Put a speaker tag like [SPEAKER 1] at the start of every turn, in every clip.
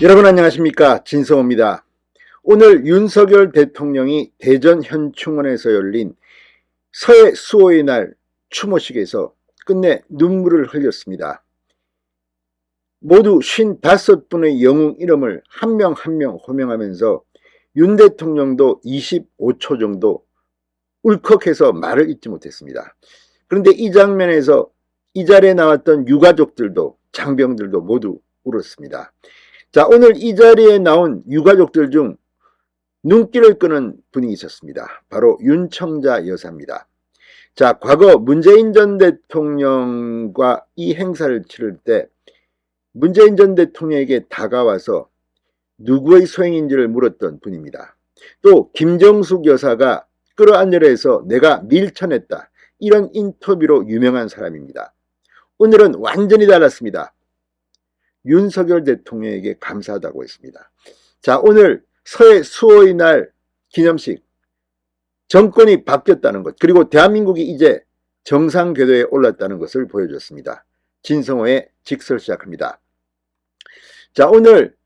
[SPEAKER 1] 여러분 안녕하십니까, 진성호입니다. 오늘 윤석열 대통령이 대전 현충원에서 열린 서해 수호의 날 추모식에서 끝내 눈물을 흘렸습니다. 모두 55분의 영웅 이름을 한 명 한 명 호명하면서 윤 대통령도 25초 정도 울컥해서 말을 잇지 못했습니다. 그런데 이 장면에서 이 자리에 나왔던 유가족들도 장병들도 모두 울었습니다. 자, 오늘 이 자리에 나온 유가족들 중 눈길을 끄는 분이 있었습니다. 바로 윤청자 여사입니다. 자, 과거 문재인 전 대통령과 이 행사를 치를 때 문재인 전 대통령에게 다가와서 누구의 소행인지를 물었던 분입니다. 또 김정숙 여사가 끌어안으려 해서 내가 밀쳐냈다, 이런 인터뷰로 유명한 사람입니다. 오늘은 완전히 달랐습니다. 윤석열 대통령에게 감사하다고 했습니다. 자, 오늘 서해 수호의 날 기념식, 정권이 바뀌었다는 것, 그리고 대한민국이 이제 정상 궤도에 올랐다는 것을 보여줬습니다. 진성호의 직설 시작합니다. 자, 오늘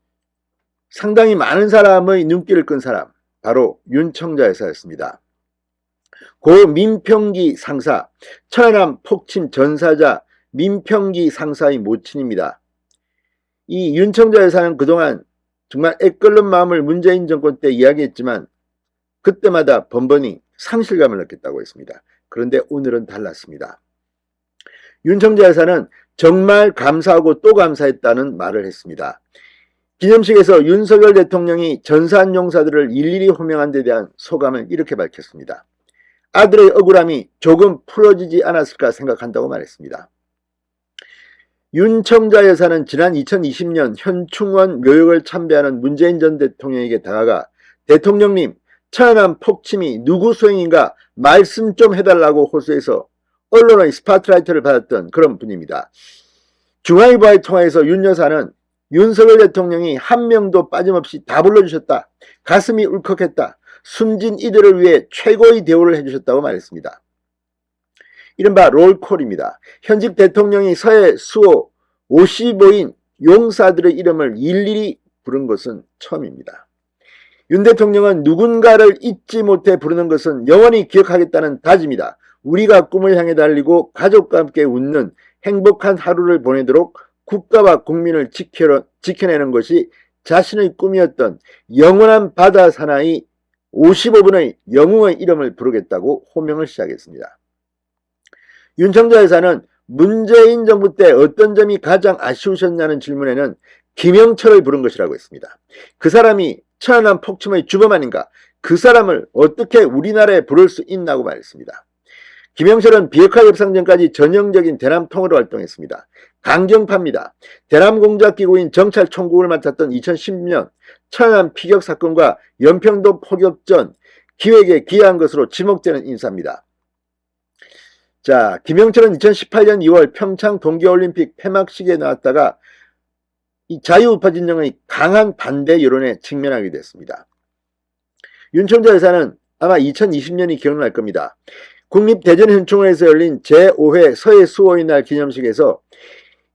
[SPEAKER 1] 상당히 많은 사람의 눈길을 끈 사람, 바로 윤청자 여사였습니다. 고 민평기 상사, 천안함 폭침 전사자 민평기 상사의 모친입니다. 이 윤청자 여사는 그동안 정말 애끓는 마음을 문재인 정권 때 이야기했지만 그때마다 번번이 상실감을 느꼈다고 했습니다. 그런데 오늘은 달랐습니다. 윤청자 여사는 정말 감사하고 또 감사했다는 말을 했습니다. 기념식에서 윤석열 대통령이 전사한 용사들을 일일이 호명한 데 대한 소감을 이렇게 밝혔습니다. 아들의 억울함이 조금 풀어지지 않았을까 생각한다고 말했습니다. 윤청자 여사는 지난 2020년 현충원 묘역을 참배하는 문재인 전 대통령에게 다가가 대통령님, 천안함 폭침이 누구 소행인가 말씀 좀 해달라고 호소해서 언론의 스포트라이트를 받았던 그런 분입니다. 중앙일보와의 통화에서 윤 여사는 윤석열 대통령이 한 명도 빠짐없이 다 불러주셨다, 가슴이 울컥했다, 숨진 이들을 위해 최고의 대우를 해주셨다고 말했습니다. 이른바 롤콜입니다. 현직 대통령이 서해 수호 55인 용사들의 이름을 일일이 부른 것은 처음입니다. 윤 대통령은 누군가를 잊지 못해 부르는 것은 영원히 기억하겠다는 다짐이다. 우리가 꿈을 향해 달리고 가족과 함께 웃는 행복한 하루를 보내도록 국가와 국민을 지켜내는 것이 자신의 꿈이었던 영원한 바다 사나이 55분의 영웅의 이름을 부르겠다고 호명을 시작했습니다. 윤청자 여사는 문재인 정부 때 어떤 점이 가장 아쉬우셨냐는 질문에는 김영철을 부른 것이라고 했습니다. 그 사람이 천안함 폭침의 주범 아닌가, 그 사람을 어떻게 우리나라에 부를 수 있나고 말했습니다. 김영철은 비핵화 협상 전까지 전형적인 대남 통으로 활동했습니다. 강경파입니다. 대남 공작기구인 정찰총국을 맡았던 2010년 천안함 피격 사건과 연평도 포격 전 기획에 기여한 것으로 지목되는 인사입니다. 자, 김영철은 2018년 2월 평창 동계올림픽 폐막식에 나왔다가 이 자유우파 진영의 강한 반대 여론에 직면하게 됐습니다. 윤청자 여사는 아마 2020년이 기억날 겁니다. 국립대전현충원에서 열린 제5회 서해 수호의 날 기념식에서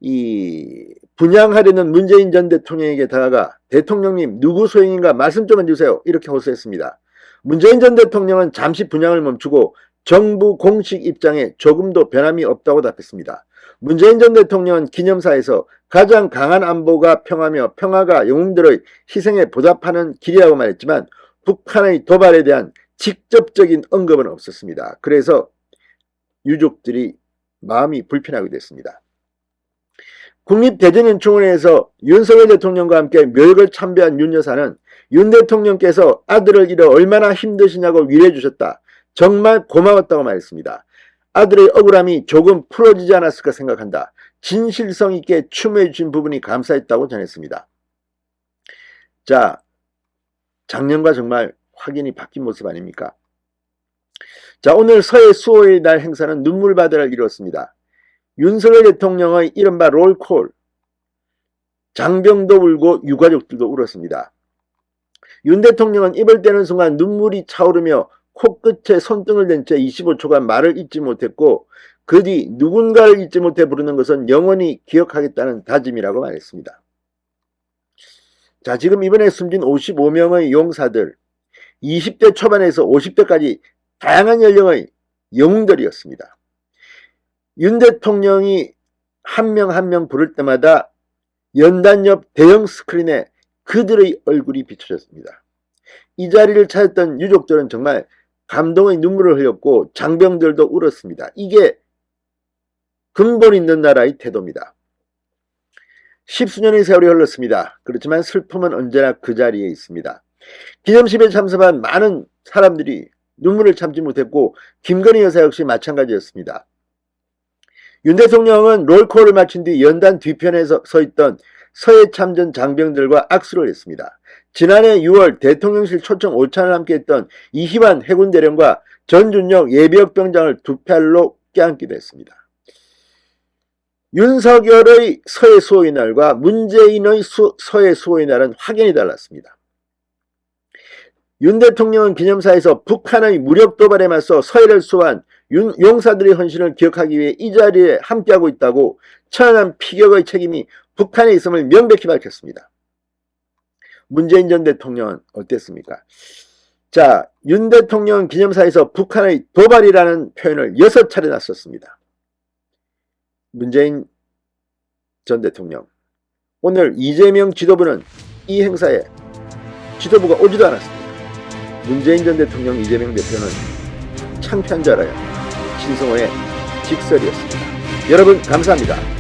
[SPEAKER 1] 이 분양하려는 문재인 전 대통령에게 다가가 대통령님 누구 소행인가 말씀 좀 해주세요, 이렇게 호소했습니다. 문재인 전 대통령은 잠시 분양을 멈추고 정부 공식 입장에 조금도 변함이 없다고 답했습니다. 문재인 전 대통령은 기념사에서 가장 강한 안보가 평화며 평화가 영웅들의 희생에 보답하는 길이라고 말했지만 북한의 도발에 대한 직접적인 언급은 없었습니다. 그래서 유족들이 마음이 불편하게 됐습니다. 국립대전현충원에서 윤석열 대통령과 함께 묘역을 참배한 윤 여사는 윤 대통령께서 아들을 잃어 얼마나 힘드시냐고 위로해 주셨다, 정말 고마웠다고 말했습니다. 아들의 억울함이 조금 풀어지지 않았을까 생각한다, 진실성 있게 추모해 주신 부분이 감사했다고 전했습니다. 자, 작년과 정말 확연히 바뀐 모습 아닙니까? 자, 오늘 서해 수호의 날 행사는 눈물바다를 이루었습니다. 윤석열 대통령의 이른바 롤콜, 장병도 울고 유가족들도 울었습니다. 윤 대통령은 입을 떼는 순간 눈물이 차오르며 코끝에 손등을 댄 채 25초간 말을 잇지 못했고 그 뒤 누군가를 잊지 못해 부르는 것은 영원히 기억하겠다는 다짐이라고 말했습니다. 자, 지금 이번에 숨진 55명의 용사들, 20대 초반에서 50대까지 다양한 연령의 영웅들이었습니다. 윤 대통령이 한 명 한 명 부를 때마다 연단 옆 대형 스크린에 그들의 얼굴이 비춰졌습니다. 이 자리를 찾았던 유족들은 정말 감동의 눈물을 흘렸고 장병들도 울었습니다. 이게 근본 있는 나라의 태도입니다. 십수년의 세월이 흘렀습니다. 그렇지만 슬픔은 언제나 그 자리에 있습니다. 기념식에 참석한 많은 사람들이 눈물을 참지 못했고 김건희 여사 역시 마찬가지였습니다. 윤 대통령은 롤콜을 마친 뒤 연단 뒤편에 서 있던 서해 참전 장병들과 악수를 했습니다. 지난해 6월 대통령실 초청 오찬을 함께했던 이희환 해군대령과 전준역 예비역병장을 두 팔로 껴안기도 했습니다. 윤석열의 서해 수호의 날과 문재인의 서해 수호의 날은 확연히 달랐습니다. 윤 대통령은 기념사에서 북한의 무력 도발에 맞서 서해를 수호한 용사들의 헌신을 기억하기 위해 이 자리에 함께하고 있다고 천안함 피격의 책임이 북한에 있음을 명백히 밝혔습니다. 문재인 전 대통령은 어땠습니까? 자, 윤 대통령 기념사에서 북한의 도발이라는 표현을 6차례나 썼습니다. 문재인 전 대통령, 오늘 이재명 지도부는 이 행사에 지도부가 오지도 않았습니다. 문재인 전 대통령, 이재명 대표는 창피한 줄 알아요. 신성호의 직설이었습니다. 여러분 감사합니다.